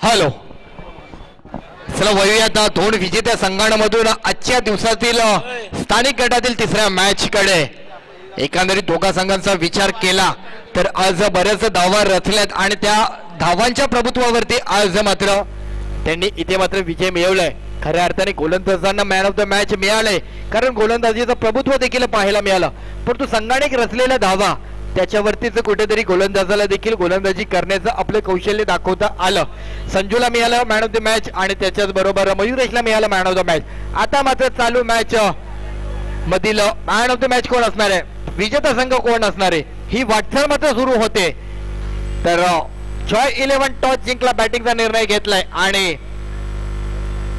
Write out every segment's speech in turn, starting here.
Hello, चला वळूयात दोन विजेत्या संघांमधून आजच्या दिवसातील स्थानिक गटातील तिसऱ्या मॅच कडे. एकंदरीत दोघा संघांचा विचार केला तर आज बरेच धावा रचल्यात आणि त्या धावांच्या प्रभुत्वावरती आज मात्र त्यांनी इथे मात्र विजय मिळवलाय. खऱ्या अर्थाने गोलंदाजांना मॅन ऑफ द मॅच मिळाले, कारण गोलंदाजीचं प्रभुत्व देखील पाहायला मिळालं. परंतु संघाने रचलेल्या धावा त्याच्यावरतीच कुठेतरी गोलंदाजाला देखील गोलंदाजी करण्याचं आपलं कौशल्य दाखवता आलं. संजूला मिळालं मॅन ऑफ द मॅच आणि त्याच्याच बरोबर मयुरेशला मिळालं मॅन ऑफ द मॅच. आता मात्र चालू मॅच मधील मॅन ऑफ द मॅच कोण असणार आहे, विजेता संघ कोण असणार आहे, ही वाटचाल मात्र सुरू होते. तर जॉय 11 टॉस जिंकला, बॅटिंगचा निर्णय घेतलाय आणि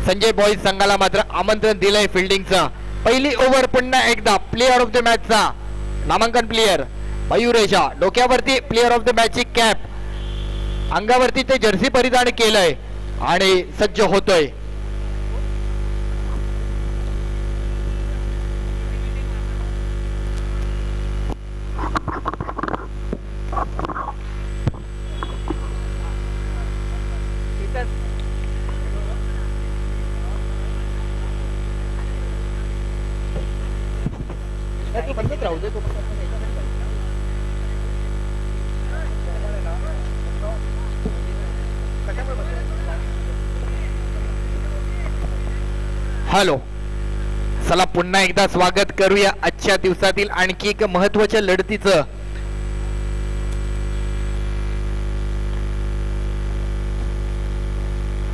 संजय बॉईज संघाला मात्र आमंत्रण दिलंय फिल्डिंगचं. पहिली ओव्हर पुन्हा एकदा प्लेअर ऑफ द मॅचचा नामांकन प्लेअर मयुरेशा. डोक्यावरती प्लेअर ऑफ द मॅचची कॅप, अंगावरती ते जर्सी परिधान केलंय आणि सज्ज होतोय. हॅलो, चला पुन्हा एकदा स्वागत करूया आजच्या दिवसातील आणखी एक महत्वाच्या लढतीचं.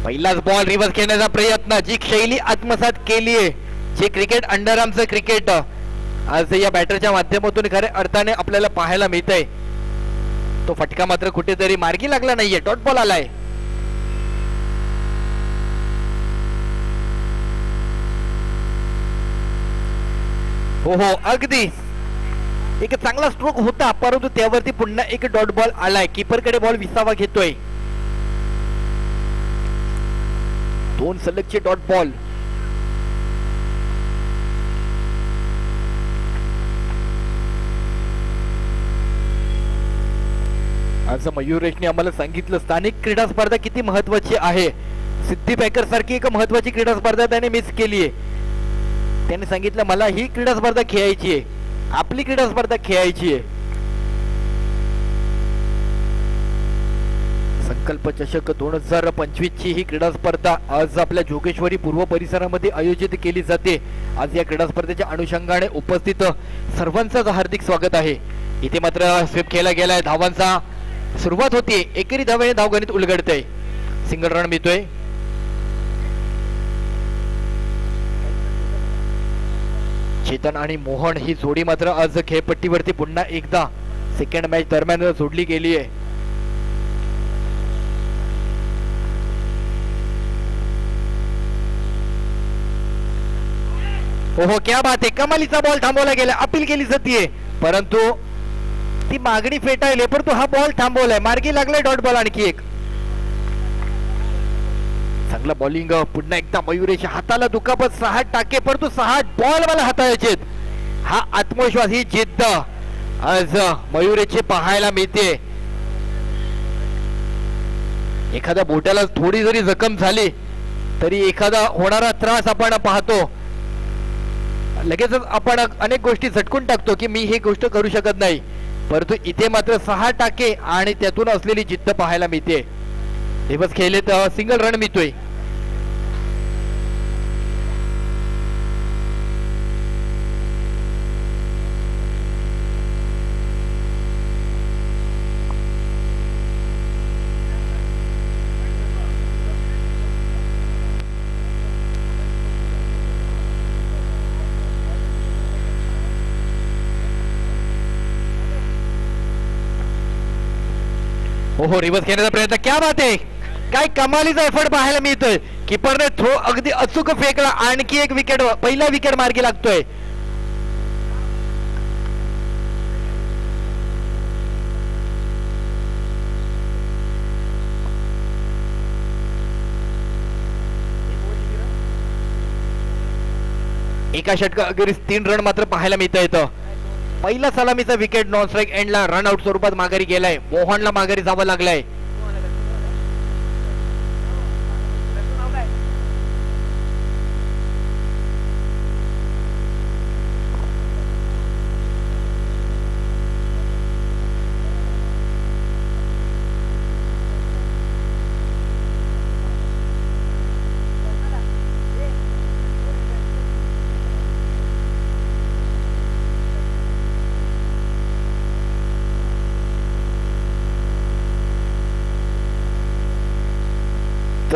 पहिलाच बॉल रिव्हर्स खेळण्याचा प्रयत्न, जी शैली आत्मसात केली आहे, जे क्रिकेट अंडरआर्मचं क्रिकेट आज या बॅटरच्या माध्यमातून खऱ्या अर्थाने आपल्याला पाहायला मिळतंय. तो फटका मात्र कुठेतरी मार्गी लागला नाहीये, डॉट बॉल आलाय. हो हो, अगदी एक चांगला स्ट्रोक होता, परंतु त्यावरती पुन्हा एक डॉट बॉल आलाय. कीपरकडे बॉल विसावा घेतोय. दोन सलगचे डॉट बॉल. आज मयुरेशने आम्हाला सांगितलं स्थानिक क्रीडा स्पर्धा किती महत्वाची आहे. सिद्धी पॅकर सारखी एक महत्वाची क्रीडा स्पर्धा त्याने मिस केली आहे. त्याने सांगितलं मला ही क्रीडा स्पर्धा खेळायची आहे, आपली क्रीडा स्पर्धा खेळायची आहे. संकल्प चषक 2025 ची ही क्रीडा स्पर्धा आज आपल्या जोगेश्वरी पूर्व परिसरामध्ये आयोजित केली जाते. आज या क्रीडा स्पर्धेच्या अनुषंगाने उपस्थित सर्वांचं हार्दिक स्वागत आहे. इथे मात्र स्वीप खेळला गेलाय, धावांचा सुरुवात होती, एकेरी धावेने धावगणित उलगडतंय, सिंगल रन मिळतोय. चेतन आणि मोहन ही जोडी मात्र आज खेळपट्टीवरती पुन्हा एकदा सेकंड मॅच दरम्यान जोडली गेली आहे. हो हो, क्या बात आहे, कमालीचा बॉल थांबवला गेला, अपील केली जाते, परंतु ती मागणी फेटाळली, परंतु हा बॉल थांबवलाय, मार्गी लागलाय डॉट बॉल. आणखी एक चांगला बॉलिंग पुन्हा एकदा मयुरेश. हाताला दुखापत, 6 टाके, परंतु 6 बॉल मला हाताळायचे. हा आत्मविश्वास, ही जिद्द आज मयुरेशची पाहायला मिळते. एखाद्या बोट्याला थोडी जरी जखम झाली तरी एखादा होणारा त्रास आपण पाहतो, लगेचच आपण अनेक गोष्टी झटकून टाकतो की मी ही गोष्ट करू शकत नाही, परंतु इथे मात्र 6 टाके आणि त्यातून असलेली जिद्द पाहायला मिळते. दिवस खेळले तर सिंगल रन मिळतोय. हो हो, रिव्हर्स खेळण्याचा प्रयत्न, क्या बात आहे, काय कमालीचा एफर्ट पाहायला मिळतोय. कीपरने थ्रो अगदी अचूक फेकला, आणखी एक विकेट, पहिला विकेट मार्गी लागतोय. एका षटका अखेरीस 3 रन मात्र पाहायला मिळत आहेत. पहिला सलामीचा विकेट नॉन स्ट्राइक एंडला रन आउट स्वरूपात माघारी गेलाय. मोहनला माघारी जावं लागलंय.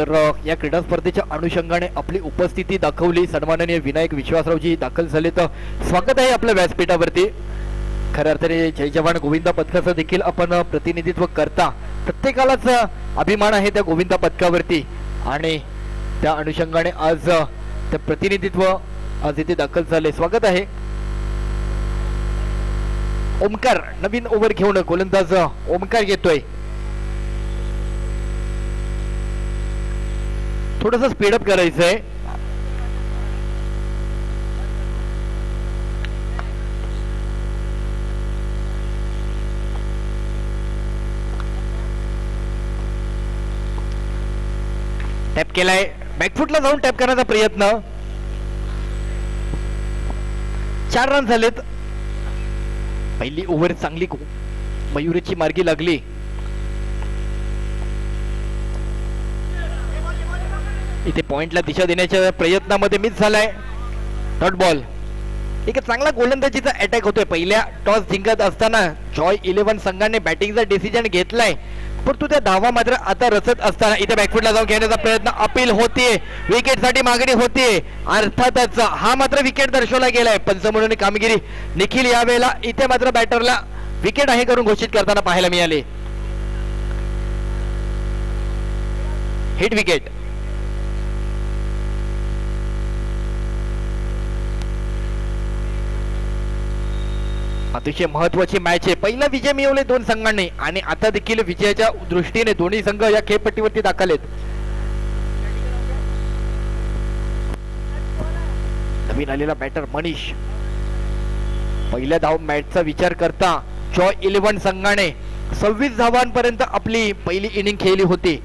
तर या क्रीडा स्पर्धेच्या अनुषंगाने आपली उपस्थिती दाखवली सन्माननीय विनायक विश्वासरावजी दाखल झाले, तर स्वागत आहे आपल्या व्यासपीठावरती. खऱ्या अर्थाने जय जवान गोविंदा पथकाचं देखील आपण प्रतिनिधित्व करता, प्रत्येकालाच अभिमान आहे त्या गोविंदा पथकावरती आणि त्या अनुषंगाने आज त्या प्रतिनिधित्व आज इथे दाखल झाले. स्वागत आहे. ओमकार नवीन ओव्हर घेऊन गोलंदाज ओमकार येतोय. थोडंसं स्पीडअप करायचंय. टॅप केलाय, बॅकफुटला जाऊन टॅप करण्याचा प्रयत्न. 4 रन झालेत. पहिली ओव्हर चांगली मयुरेची मार्गी लागली. इथे पॉइंटला दिशा देण्याच्या प्रयत्नामध्ये मिस झालाय. Dot ball. एक चांगला गोलंदाजीचा अटॅक होतोय. पहिल्या टॉस जिंकत असताना जॉय 11 संघाने बॅटिंगचा डिसिजन घेतलाय, परंतु त्या धावा मात्र आता रचत असताना इथे बॅकफुटला जाऊन घेण्याचा प्रयत्न. अपील होतीये, विकेटसाठी मागणी होतीये. अर्थातच हा मात्र विकेट दर्शवला गेलाय. पंच म्हणून कामगिरी निखिल यावेळेला इथे मात्र बॅटरला विकेट आहे करून घोषित करताना पाहायला मिळाले. Hit wicket. अतिशय महत्वाची मॅच आहे. पहिला विजय मिळवले 2 संघांनी आणि आता देखील विजयाच्या दृष्टीने दोन्ही संघ या खेळपट्टीवरती दाखल आहेत. नवीन आलेला बॅटर मनीष. पहिल्या धाव मॅचचा विचार करता जॉय 11 संघाने 26 धावांपर्यंत आपली पहिली इनिंग खेळली होती.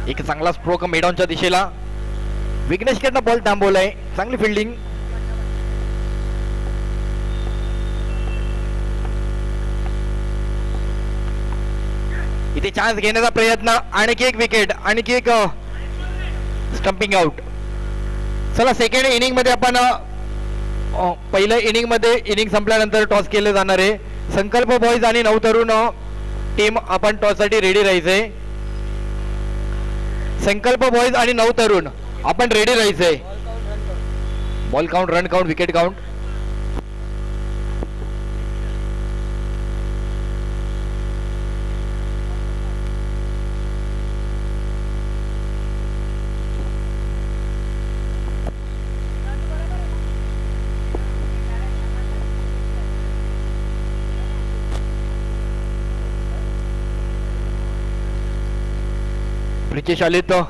एक चांगला स्ट्रोक मेडॉनच्या दिशेला. विघ्नेश कडनं बॉल थांबवलाय. चांगली फिल्डिंग. इथे चान्स घेण्याचा प्रयत्न. आणखी एक विकेट, आणखी एक स्टंपिंग आउट. चला सेकंड इनिंग मध्ये आपण पहिल्या इनिंग मध्ये इनिंग संपल्यानंतर टॉस केले जाणार आहे. संकल्प बॉईज आणि नवतरुण टीम आपण टॉस साठी रेडी राहायचंय. संकल्प बॉईज आणि नवतरुण आपण रेडी राहायचंय. Ball count, run count, wicket count. Brijesh आले तर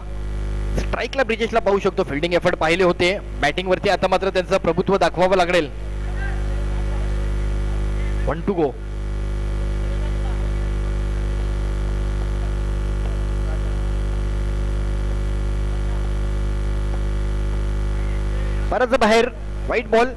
स्ट्राईकला ब्रिजेशला पाहू शकतो. फिल्डिंग एफर्ट पाहिले होते. बॅटिंग वरती आता मात्र त्यांचं प्रभुत्व दाखवावं लागेल. 1 to go. परत बाहेर व्हाईट बॉल.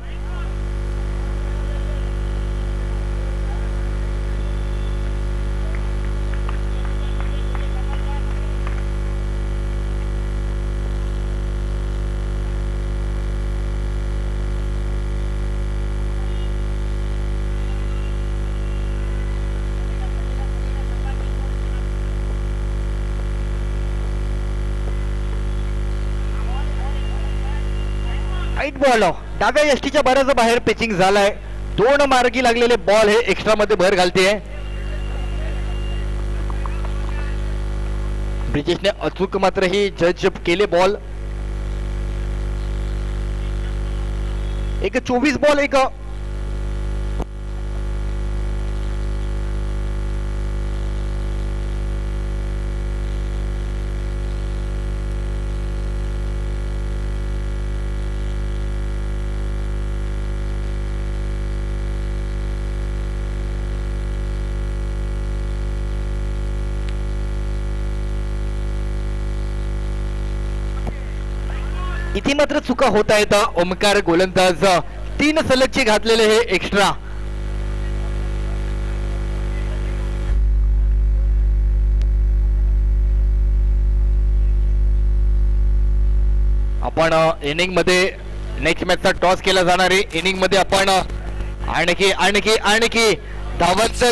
बॉल डाव्या यष्टीच्या बऱ्याच बाहेर पिचिंग झालाय. 2 मार्गी लागलेले बॉल हे एक्स्ट्रा मध्ये भर घालते. ब्रिजेशने अचूक मात्र ही जज केले बॉल. एक 24 बॉल एक इथे मात्र चुका होत आहेत. ओमकार गोलंदाज 3 सलगचे घातलेले हे एक्स्ट्रा. आपण इनिंग मध्ये नेक्स्ट मॅचचा टॉस केला जाणार आहे. इनिंग मध्ये आपण आणखी आणखी आणखी धावांचं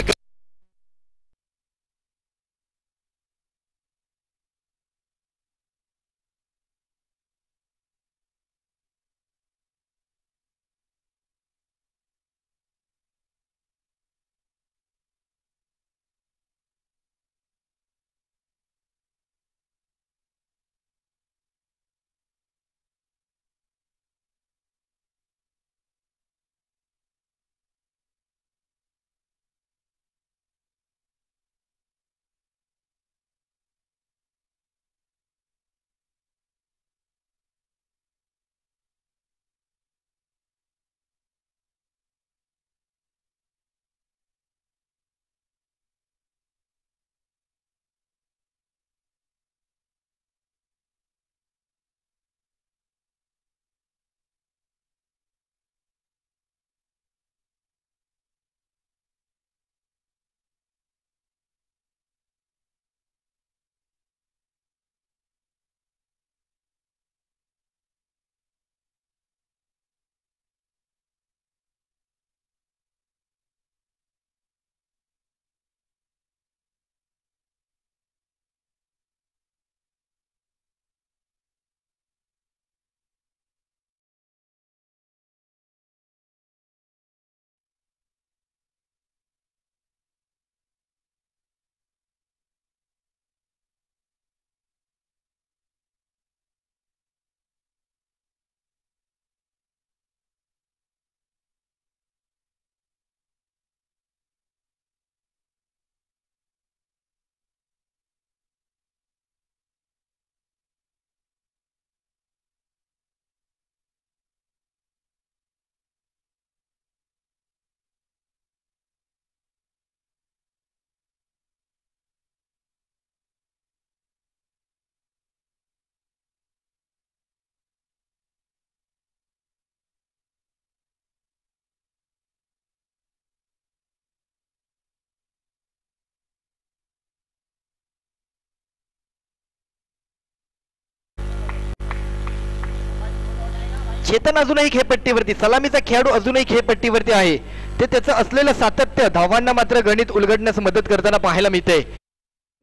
चेतन अजूनही खेळपट्टीवरती, सलामीचा खेळाडू अजूनही खेळपट्टीवरती आहे. ते त्याचं असलेलं सातत्य धावांना मात्र गणित उलगडण्यास मदत करताना पाहायला मिळते.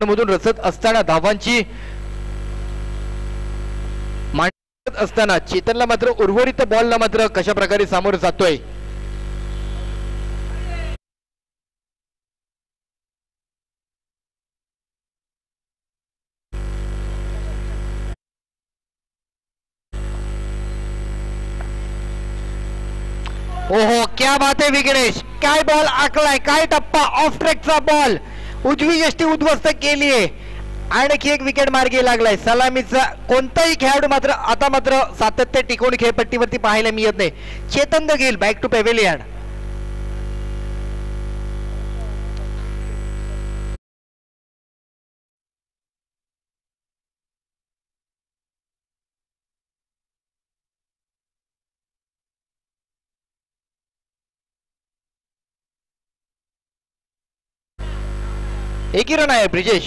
मधून रसत असताना धावांची मांडत असताना चेतनला मात्र उर्वरित बॉलला मात्र कशा प्रकारे सामोरं जातोय. ओहो क्या बात आहे विघ्नेश, काय बॉल आखलाय, काय टप्पा, ऑफ ट्रॅकचा बॉल, उजवी यष्टी उद्ध्वस्त केलीये. आणखी एक विकेट मार्गी लागलाय. सलामीचा कोणताही खेळाडू मात्र आता मात्र सातत्य टिकवून खेळपट्टीवरती पाहायला मिळत नाही. Chetan the Gill back to pavilion. एकही रन आहे ब्रिजेश.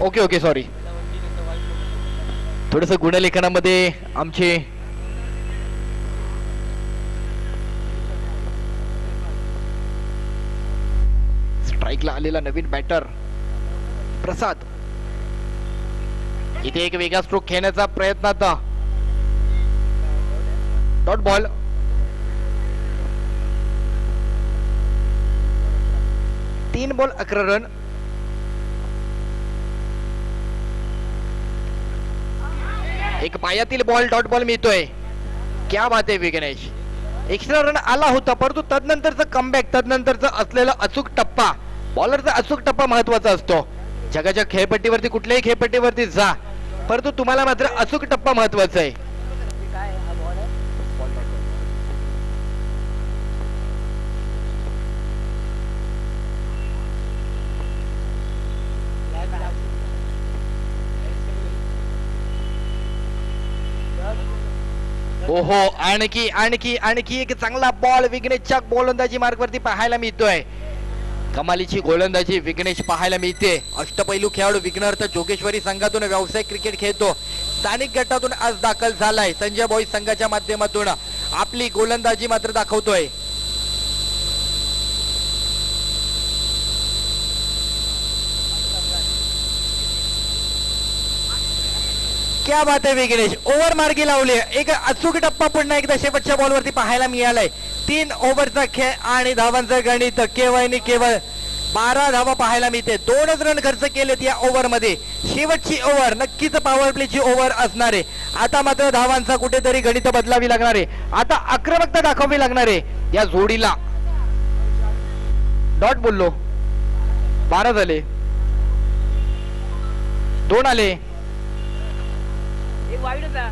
ओके ओके सॉरी, थोडस गुणलेखनामध्ये आमचे स्ट्राईकला आलेला नवीन बॅटर प्रसाद इथे एक वेगळा स्ट्रोक खेळण्याचा प्रयत्न आता. Dot ball. तीन बॉल 11 रन. एक पायातील बॉल डॉट बॉल मिळतोय. क्या बात आहे विघ्नेश. एक्स्ट्रा रन आला होता, परंतु तदनंतरचा कमबॅक, तदनंतरचा असलेला अचूक टप्पा, बॉलरचा अचूक टप्पा महत्वाचा असतो. जगाच्या खेळपट्टीवरती कुठल्याही खेळपट्टीवरती जा, परंतु तुम्हाला मात्र अचूक टप्पा महत्वाचा आहे. ओहो, आणखी आणखी आणखी एक चांगला बॉल विघ्नेशच्या गोलंदाजी मार्गवरती पाहायला मिळतोय. कमालीची गोलंदाजी विघ्नेश पाहायला मिळते. अष्टपैलू खेळाडू विघ्नहर्ता जोगेश्वरी संघातून व्यावसायिक क्रिकेट खेळतो. स्थानिक गटातून आज दाखल झालाय. संजय बॉईज संघाच्या माध्यमातून आपली गोलंदाजी मात्र दाखवतोय. क्या बात आहे विघ्नेश, ओव्हर मार्गी लावली. एक अचूक टप्पा पुन्हा एकदा शेवटच्या बॉलवरती पाहायला मिळालाय. 3 ओव्हरचा खेळ आणि धावांचं गणित केवळ केवळ 12 धावा पाहायला मिळते. 2च रन खर्च केलेत या ओव्हर मध्ये. शेवटची ओव्हर नक्कीच पॉवर प्लेची ओव्हर असणार आहे. आता मात्र धावांचा कुठेतरी गणित बदलावी लागणार आहे. आता आक्रमकता दाखवावी लागणार आहे या जोडीला. डॉट बोललो, 12 झाले, 2 आले. वाईट होता.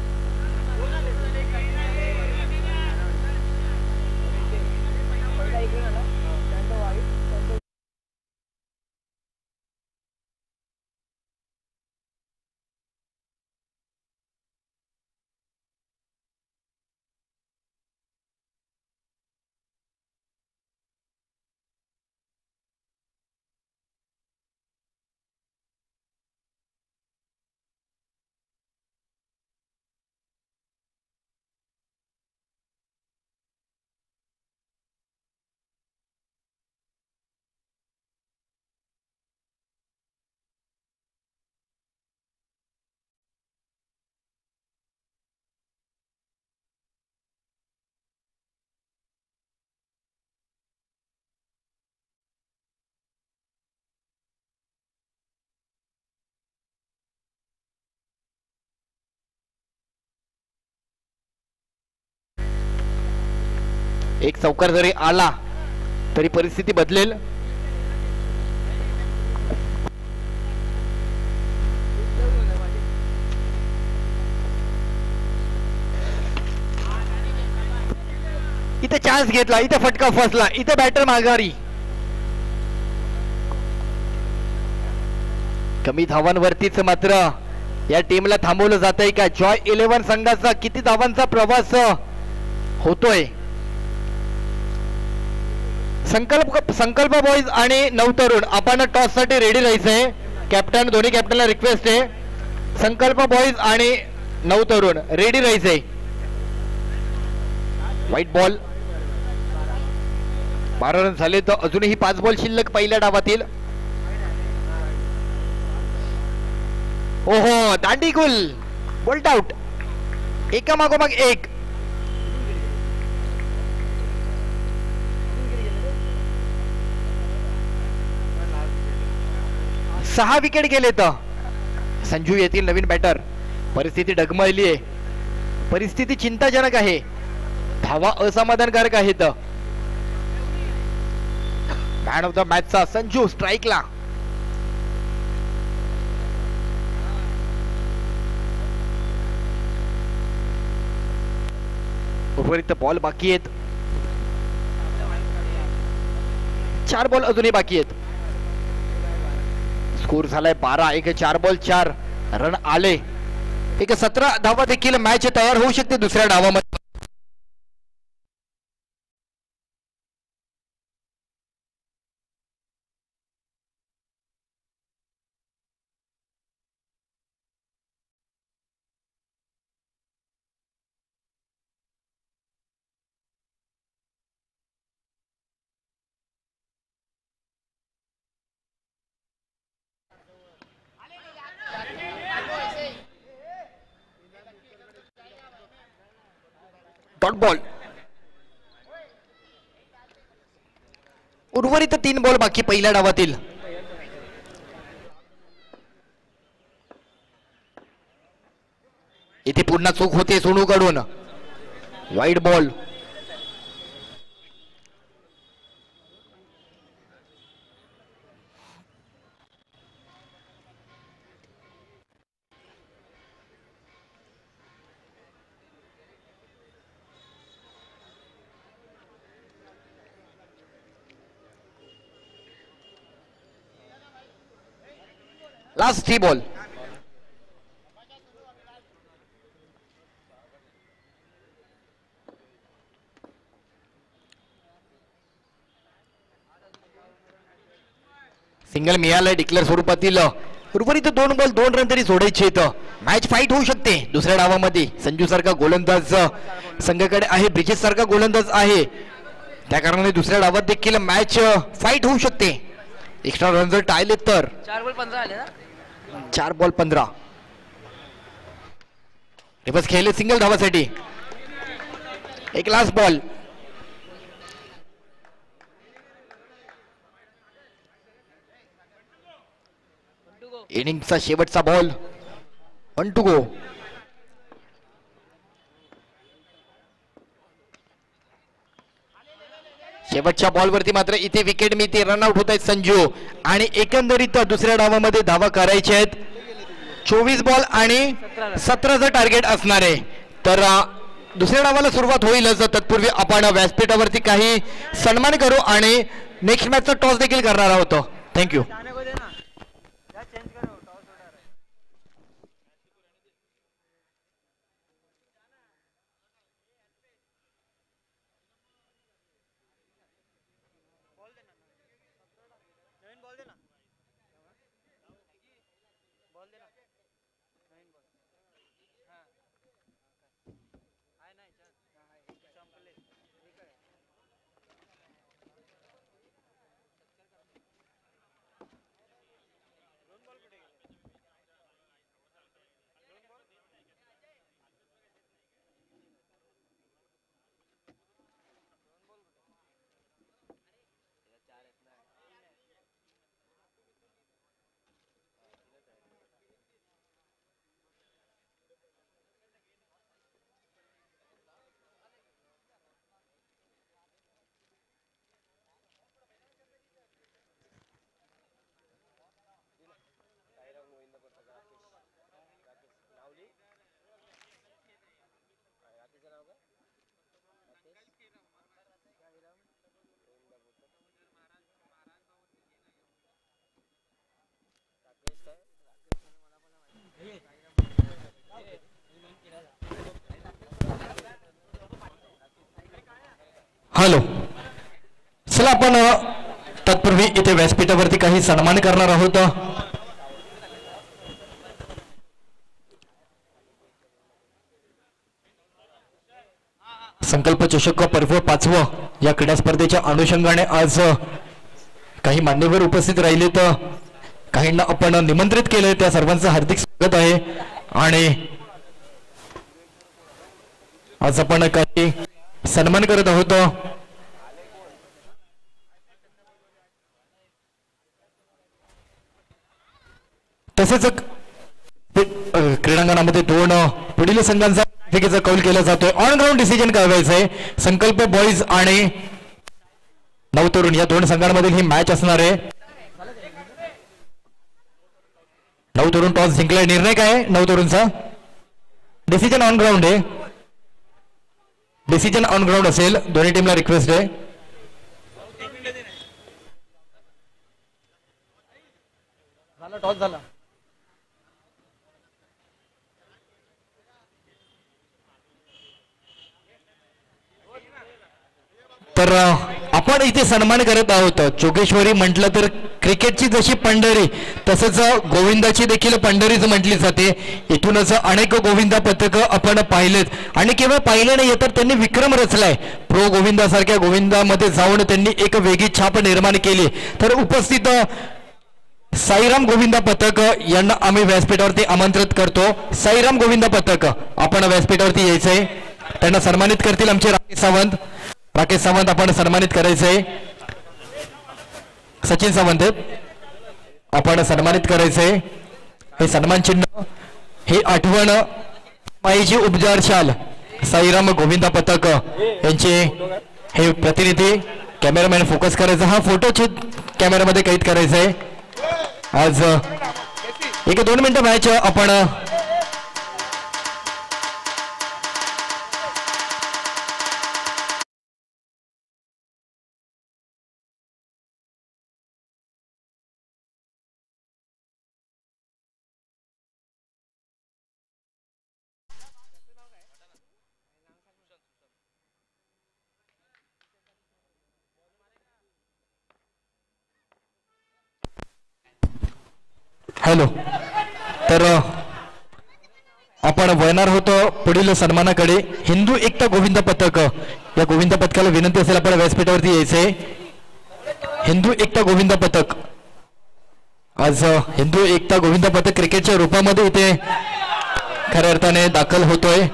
एक चौकार जरी आला तरी परिस्थिती बदलेल. इथे चान्स घेतला, इथे फटका फसला, इथे बॅटर माघारी. कमी धावांवरतीच मात्र या टीमला थांबवलं जात आहे का? जॉय 11 संघाचा किती धावांचा प्रवास होतोय? संकल्प बॉईज आणि नवतरुण आपण टॉस साठी रेडी राहायचंय. कॅप्टन, दोन्ही कॅप्टनला रिक्वेस्ट आहे. संकल्प बॉईज आणि नवतरुण रेडी राहायचंय. व्हाईट बॉल, 12 रन झाले तर अजूनही 5 बॉल शिल्लक पहिल्या डावातील. ओहो, दांडीकुल, बोल्ट आउट, एका मागोमाग एक. 6 विकेट गेले तर संजू येथील नवीन बॅटर. परिस्थिती डगमळली आहे, परिस्थिती चिंताजनक आहे, धावा असमाधानकारक आहेत. मॅन ऑफ द मॅचचा संजू स्ट्राईकला. उर्वरित बॉल बाकी आहेत, 4 बॉल अजूनही बाकी आहेत. स्कोर झालाय 12. एक 4 बॉल 4 रन आले. एक 17 धावा देखील मॅच तयार होऊ शकते दुसऱ्या डावामध्ये. Dot ball. उर्वरित 3 बॉल बाकी पहिल्या डावातील. इथे पुन्हा चूक होते सोनू कडून. Wide ball. Last 3 ball. Single मिळालंय डिक्लेअर स्वरूपातील. उर्वरित 2 बॉल 2 रन तरी सोडायचे आहेत. मॅच फाईट होऊ शकते दुसऱ्या डावामध्ये. संजू सारखा गोलंदाज संघाकडे आहे, ब्रिजेश सारखा गोलंदाज आहे, त्या कारणाने दुसऱ्या डावात देखील मॅच फाईट होऊ शकते. एक्स्ट्रा रन जर टाळले तर 4 बॉल 15 आले ना. 4 बॉल 15. रिवर्स खेळले सिंगल धावासाठी. एक लास्ट बॉल. इनिंगचा शेवटचा बॉल. 1 to go. शेवटच्या बॉलवरती मात्र इथे विकेट मिळते. रनआउट होत आहेत संजू. आणि एकंदरीत दुसऱ्या डावामध्ये धावा करायचे आहेत. 24 बॉल आणि 17चं टार्गेट असणार आहे. तर दुसऱ्या डावाला सुरुवात होईलच. तत्पूर्वी आपण व्यासपीठावरती काही सन्मान करू आणि नेक्स्ट मॅचचा टॉस देखील करणार आहोत. थँक्यू. हॅलो, चला आपण तत्पूर्वी इथे व्यासपीठावरती काही सन्मान करणार आहोत. संकल्प चषक पर्व 5वं या क्रीडा स्पर्धेच्या अनुषंगाने आज काही मान्यवर उपस्थित राहिलेत. काहींना आपण निमंत्रित केले, त्या सर्वांचं हार्दिक स्वागत आहे. आणि आज आपण काही सन्मान करत आहोत. तसेच क्रीडांगणामध्ये 2 पुढील संघांचा मालिकेचा कौल केला जातोय. ऑन ग्राउंड डिसिजन करायचं आहे. संकल्प बॉईज आणि नवतरुण या 2 संघांमधील ही मॅच असणार आहे. नवतरुण टॉस जिंकलाय. निर्णय काय आहे नवतरुणचा? डिसिजन ऑन ग्राउंड आहे. डिसिजन ऑन ग्राउंड असेल. दोन्ही टीमला रिक्वेस्ट आहे. टॉस झाला. तर आपण इथे सन्मान करत आहोत. जोगेश्वरी म्हटलं तर क्रिकेटची जशी पंढरी तसंच गोविंदाची देखील पंढरीच म्हटली जाते. इथूनच अनेक गोविंदा पथकं आपण पाहिलेत आणि केवळ पाहिले नाही तर त्यांनी विक्रम रचलाय. प्रो गोविंदासारख्या गोविंदामध्ये जाऊन त्यांनी एक वेगळी छाप निर्माण केली. तर उपस्थित साईराम गोविंदा पथक यांना आम्ही व्यासपीठावरती आमंत्रित करतो. साईराम गोविंदा पथक आपण व्यासपीठावरती यायचंय. त्यांना सन्मानित करतील आमचे राकेश सावंत. राकेश सावंत आपण सन्मानित करायचंय. सचिन सावंत आपण सन्मानित करायचंय. हे सन्मान चिन्ह, हे आठवण माईची उपजार शाल साईराम गोविंदा पथक यांचे हे प्रतिनिधी. कॅमेरामॅन फोकस करायचा. हा फोटो कॅमेरामध्ये कैद करायचा आहे. आज 1-2 मिनिटं मॅच आपण हॅलो. तर आपण वळणार होतो पुढील सन्मानाकडे. हिंदू एकता गोविंद पथक, या गोविंद पथकाला विनंती असेल आपण व्यासपीठावरती यायचंय. हिंदू एकता गोविंद पथक, आज हिंदू एकता गोविंद पथक क्रिकेटच्या रूपामध्ये इथे खऱ्या अर्थाने दाखल होतोय.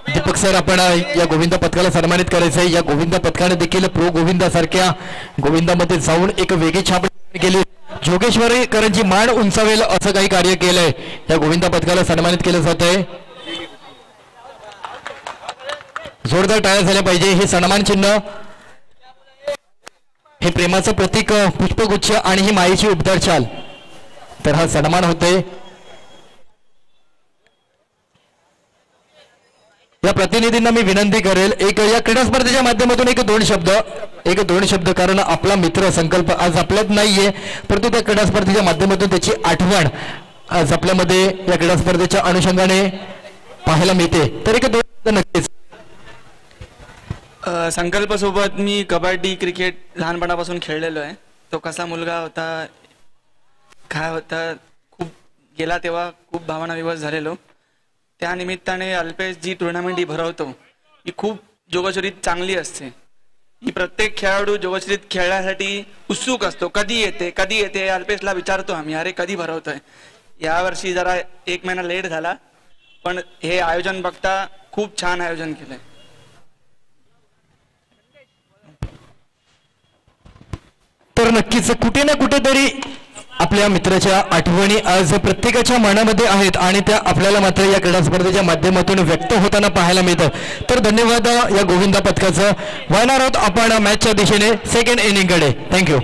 दीपक सर, आपण या गोविंद पथकाला सन्मानित करायचंय. या गोविंद पथकाने देखील प्रो गोविंदासारख्या गोविंदामध्ये जाऊन एक वेगळी छाप केली. जोगेश्वरीकरांची मान उंचावेल असं काही कार्य केलंय. या गोविंद पथकाला सन्मानित केलं जात आहे. जोरदार टाळ्या झाल्या पाहिजे. हे सन्मान चिन्ह, हे प्रेमाचं प्रतीक पुष्पगुच्छ आणि ही मायेची उबदार चाल, तर हा सन्मान होतोय. या प्रतिनिधींना मी विनंती करेल, एक या क्रीडा स्पर्धेच्या माध्यमातून एक दोन शब्द, कारण आपला मित्र संकल्प आज आपल्यात नाहीये, परंतु त्या क्रीडा स्पर्धेच्या माध्यमातून त्याची आठवण आज आपल्यामध्ये या क्रीडा स्पर्धेच्या अनुषंगाने पाहायला मिळते. तर एक दोन शब्द नक्कीच. संकल्पसोबत मी कबड्डी क्रिकेट लहानपणापासून खेळलेलो आहे. तो कसा मुलगा होता, काय होता, खूप गेला तेव्हा खूप भावनाविवश झालेलो. त्या निमित्ताने अल्पेश जी टुर्नामेंट ही भरवतो ही खूप जोगेश्वरीत चांगली असते. ही प्रत्येक खेळाडू जोगेश्वरीत खेळण्यासाठी उत्सुक असतो. कधी येते अल्पेशला विचारतो आम्ही, अरे कधी भरवतोय. यावर्षी जरा 1 महिना लेट झाला, पण हे आयोजन बघता खूप छान आयोजन केलंय. तर नक्कीच कुठे ना कुठेतरी आपल्या मित्राच्या आठवणी आज प्रत्येकाच्या मनामध्ये आहेत आणि त्या आपल्याला मात्र या क्रीडा स्पर्धेच्या माध्यमातून व्यक्त होताना पाहायला मिळतं. तर धन्यवाद या गोविंदा पथकाचं. वळणार आहोत आपण मॅचच्या दिशेने सेकंड इनिंगकडे. थँक्यू.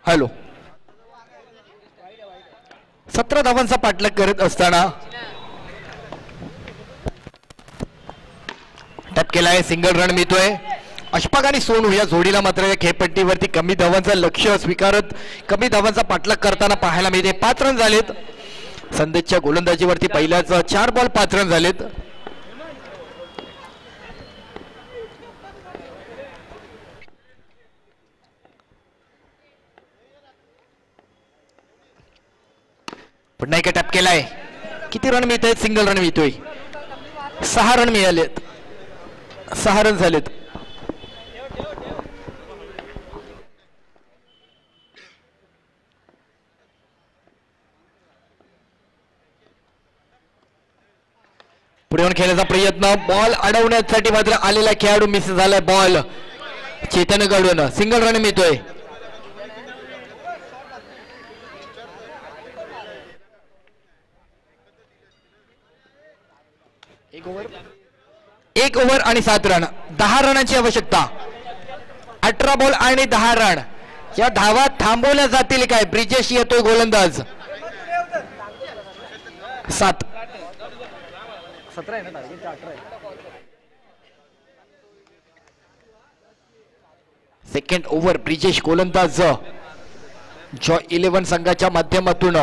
हॅलो. 17 धावांचा पाठलाग करत असताना टप केलाय, सिंगल रन मिळतोय. अशफाक आणि सोनू या जोडीला मात्र या खेळपट्टीवरती कमी धावांचं लक्ष्य स्वीकारत कमी धावांचा पाठलाग करताना पाहायला मिळते. 5 रन झालेत. संदेशच्या गोलंदाजीवरती पहिल्याच 4 बॉल 5 रन झालेत. पुन्हा एक टॅप केलाय. किती रन मिळत आहेत? सिंगल रन मिळतोय. 6 रन मिळालेत. 6 रन झालेत. पुढे येऊन खेळण्याचा प्रयत्न, बॉल अडवण्यासाठी मात्र आलेला खेळाडू मिस झालाय. बॉल चेतन कडून सिंगल रन मिळतोय. एक ओव्हर आणि 7 रन, 10 रनांची आवश्यकता. 18 बॉल आणि 10 रन. या धावा थांबवल्या जातील काय? ब्रिजेश येतोय गोलंदाज. 7 सेकंड ओव्हर ब्रिजेश गोलंदाज जॉय 11 संघाच्या माध्यमातून.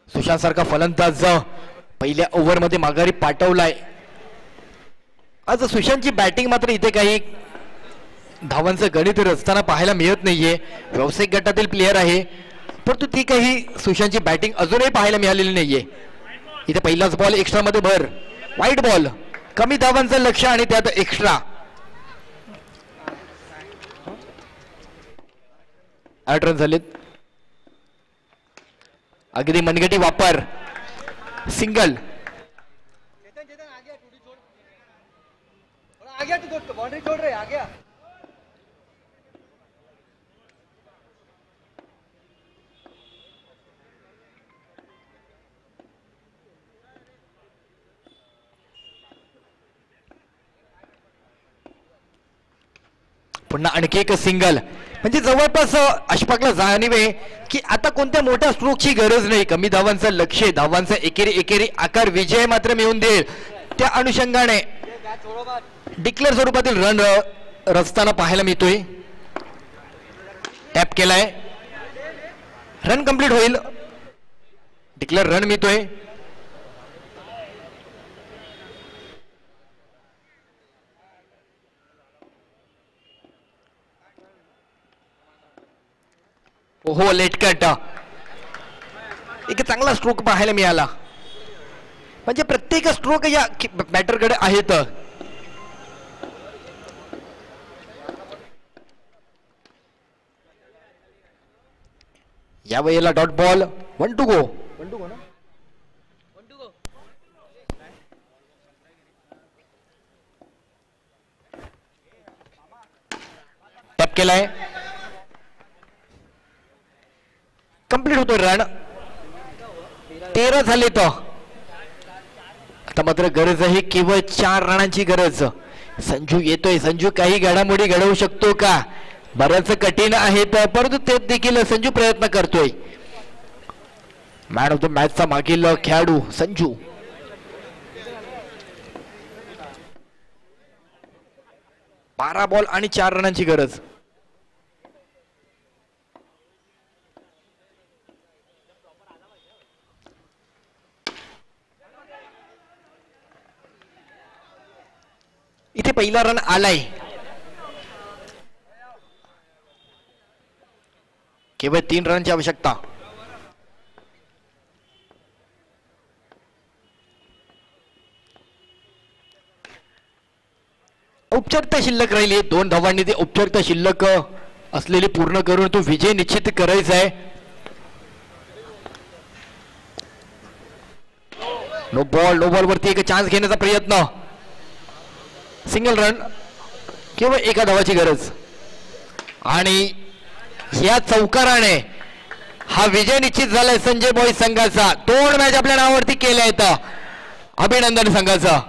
सुशांत सारखा फलंदाज पहिल्या ओव्हर मध्ये माघारी पाठवलाय. आज सुशांतची बॅटिंग मात्र इथे काही धावांचं गणित रचताना पाहायला मिळत नाहीये. व्यावसायिक गटातील प्लेयर आहे, परंतु ती काही सुशांतची बॅटिंग अजूनही पाहायला मिळालेली नाहीये. इथे पहिलाच बॉल एक्स्ट्रा मध्ये भर. वाईट बॉल, कमी धावांचं लक्ष आणि त्यात एक्स्ट्रा. 8 रन झालेत. अगदी मनगटी वापर. सिंगल. पुन्हा आणखी एक सिंगल. म्हणजे जवळपास अशफाकला जाणीवे की आता कोणत्या मोठ्या स्ट्रोकची गरज नाही. कमी धावांचं लक्ष, धावांचा एकेरी एकेरी आकार विजय मात्र मिळवून देईल. त्या अनुषंगाने डिक्लेअर स्वरूपातील रन रचताना पाहायला मिळतोय. टॅप केलाय, रन कंप्लीट होईल. डिक्लेअर रन मिळतोय. हो लेट कट. एक चांगला स्ट्रोक पाहायला मिळाला. म्हणजे प्रत्येक स्ट्रोक या बॅटरकडे आहेत. या वेळेला dot ball. 1 to go. Tap केलाय, कंप्लीट होतो रन. 13 झाले. तो आता मात्र गरज आहे केवळ 4 रनांची गरज. संजू येतोय. संजू काही घडामोडी घडवू शकतो का? बऱ्याच कठीण आहेत परंतु ते देखील संजू प्रयत्न करतोय. मॅन ऑफ द मॅचचा मागील खेळाडू संजू. बारा बॉल आणि 4 रनांची गरज. इथे पहिला रन आलाय. केवळ 3 रनची आवश्यकता. औपचारिकता शिल्लक राहिली. 2 धावांनी ती औपचारिकता शिल्लक असलेली पूर्ण करून तो विजय निश्चित करायचा आहे. नो बॉल वरती एक चान्स घेण्याचा प्रयत्न. सिंगल रन, केवळ 1 धावाची गरज. आणि या चौकाराने हा विजय निश्चित झालाय संजय बॉय संघाचा. 2 मॅच आपल्या नावावरती केल्या आहेत. अभिनंदन संघाचा.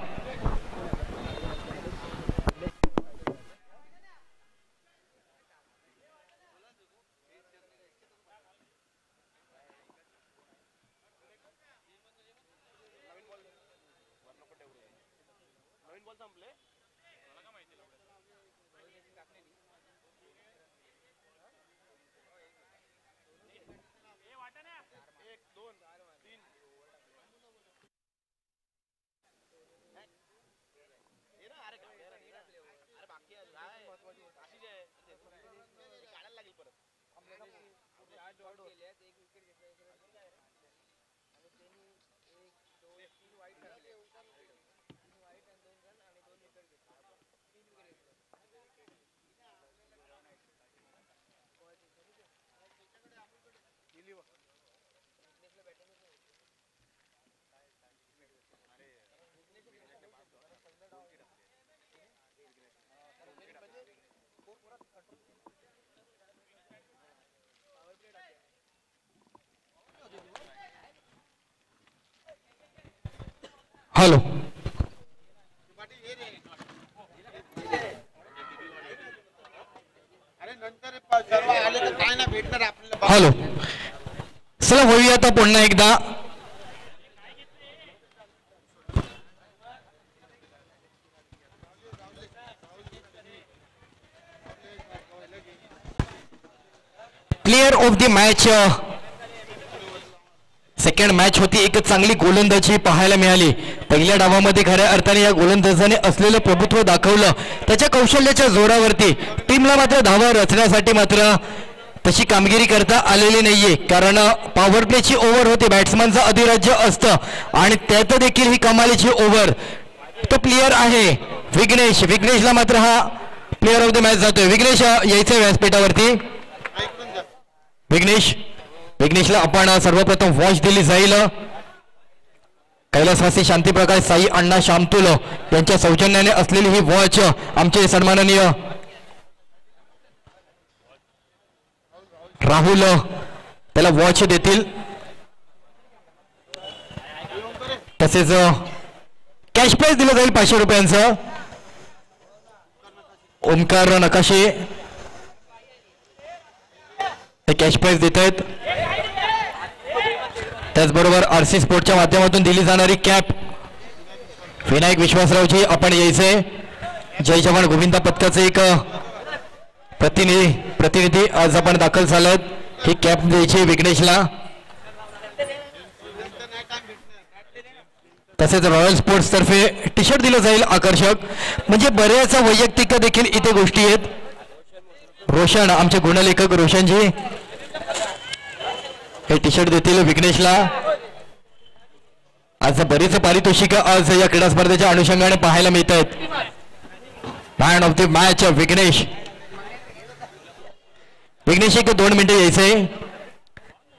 Hello hello. चला होऊया आता पुन्हा एकदा. Player of the match. Second match होती. एक चांगली गोलंदाजी पाहायला मिळाली. पहिल्या डावामध्ये खऱ्या अर्थाने या गोलंदाजाने असलेलं प्रभुत्व दाखवलं. त्याच्या कौशल्याच्या जोरावरती टीमला मात्र धावा रचण्यासाठी मात्र तशी कामगिरी करता आलेली नाहीये. कारण पॉवर प्लेची ओव्हर होती. बॅट्समनचं अधिराज्य असतं आणि त्यात देखील ही कमालीची ओव्हर. तो प्लेयर आहे विघ्नेश. विघ्नेशला मात्र हा प्लेयर ऑफ द मॅच जातोय. विघ्नेश यायचं व्यासपीठावरती. विघ्नेशला आपण सर्वप्रथम वॉच दिली जाईल. कैलासवासी शांतीप्रकाश साई अण्णा शामतुल यांच्या सौजन्याने असलेली ही वॉच आमचे सन्माननीय राहुल त्याला वॉच देतील. तसेच कॅश प्राइज दिलं जाईल 500 रुपयांचं. ओमकार नकाशे कॅश प्राइज देत आहेत. त्याचबरोबर आरसी स्पोर्टच्या माध्यमातून दिली जाणारी कॅप विनायक विश्वासरावजी आपण यायचे. जय जवान गोविंदा पथकाचे एक प्रतिनिधी आज आपण दाखल झालेत. ही कॅप द्यायची विघ्नेशला. तसेच रॉयल स्पोर्ट्स तर्फे टी शर्ट दिलं जाईल आकर्षक. म्हणजे बऱ्याच वैयक्तिक देखील इथे गोष्टी आहेत. रोशन आमचे गुणलेखक रोशनजी हे टी शर्ट देतील विघ्नेशला. आज बरीच पारितोषिक आज या क्रीडा स्पर्धेच्या अनुषंगाने पाहायला मिळत आहेत. Man of the match Vighnesh. Vighnesh एक 2 मिनिटं यायचंय.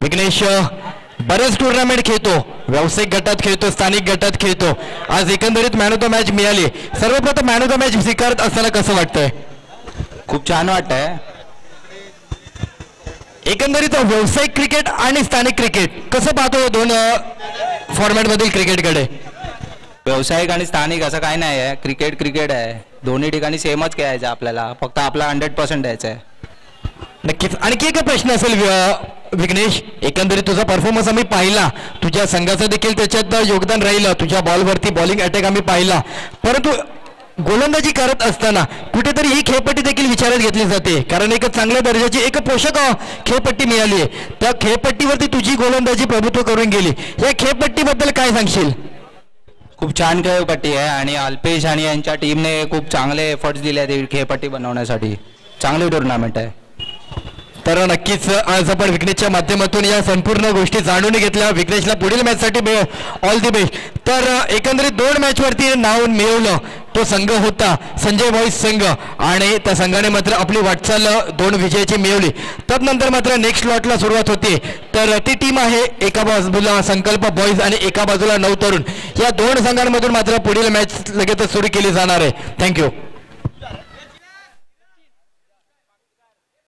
विघ्नेश बरेच टुर्नामेंट खेळतो, व्यावसायिक गटात खेळतो, स्थानिक गटात खेळतो. आज एकंदरीत मॅन ऑफ द मॅच मिळाली. सर्वप्रथम मॅन ऑफ द मॅच स्वीकारत असताना कसं वाटतंय? खूप छान वाटतंय. एकंदरीत व्यावसायिक क्रिकेट आणि स्थानिक क्रिकेट कसं पाहतो दोन फॉर्मॅट मधील क्रिकेटकडे? व्यावसायिक आणि स्थानिक असं काही नाही आहे. क्रिकेट आहे. दोन्ही ठिकाणी सेमच खेळायचं आपल्याला, फक्त आपला 100% द्यायचं आहे. नक्कीच. आणखी एक प्रश्न असेल विघ्नेश, एकंदरीत तुझा परफॉर्मन्स आम्ही पाहिला, तुझ्या संघाचं देखील त्याच्यात योगदान राहिलं, तुझ्या बॉलवरती बॉलिंग अटॅक आम्ही पाहिला, परंतु गोलंदाजी करत असताना कुठेतरी ही खेळपट्टी देखील विचारात घेतली जाते. कारण एक चांगल्या दर्जाची एक पोषक खेळपट्टी मिळाली आहे. त्या खेळपट्टीवरती तुझी गोलंदाजी प्रभुत्व करून गेली. या खेळपट्टीबद्दल काय सांगशील? खूप छान खेळपट्टी आहे आणि अल्पेश आणि यांच्या टीमने खूप चांगले एफर्ट्स दिले आहेत खेळपट्टी बनवण्यासाठी. चांगली टुर्नामेंट आहे. तर नक्कीच आज आपण विघ्नेशच्या माध्यमातून या संपूर्ण गोष्टी जाणून घेतल्या. विघ्नेशला पुढील मॅचसाठी ऑल दी बेस्ट. तर एकंदरीत 2 मॅचवरती नाव मिळवलं तो संघ होता संजय बॉईज संघ आणि त्या संघाने मात्र आपली वाटचाल 2 विजयाची मिळवली. तदनंतर मात्र नेक्स्ट लॉटला सुरुवात होते. तर ती टीम आहे एका बाजूला संकल्प बॉईज आणि एका बाजूला नवतरुण. या 2 संघांमधून मात्र पुढील मॅच लगेच सुरू केली जाणार आहे. थँक्यू.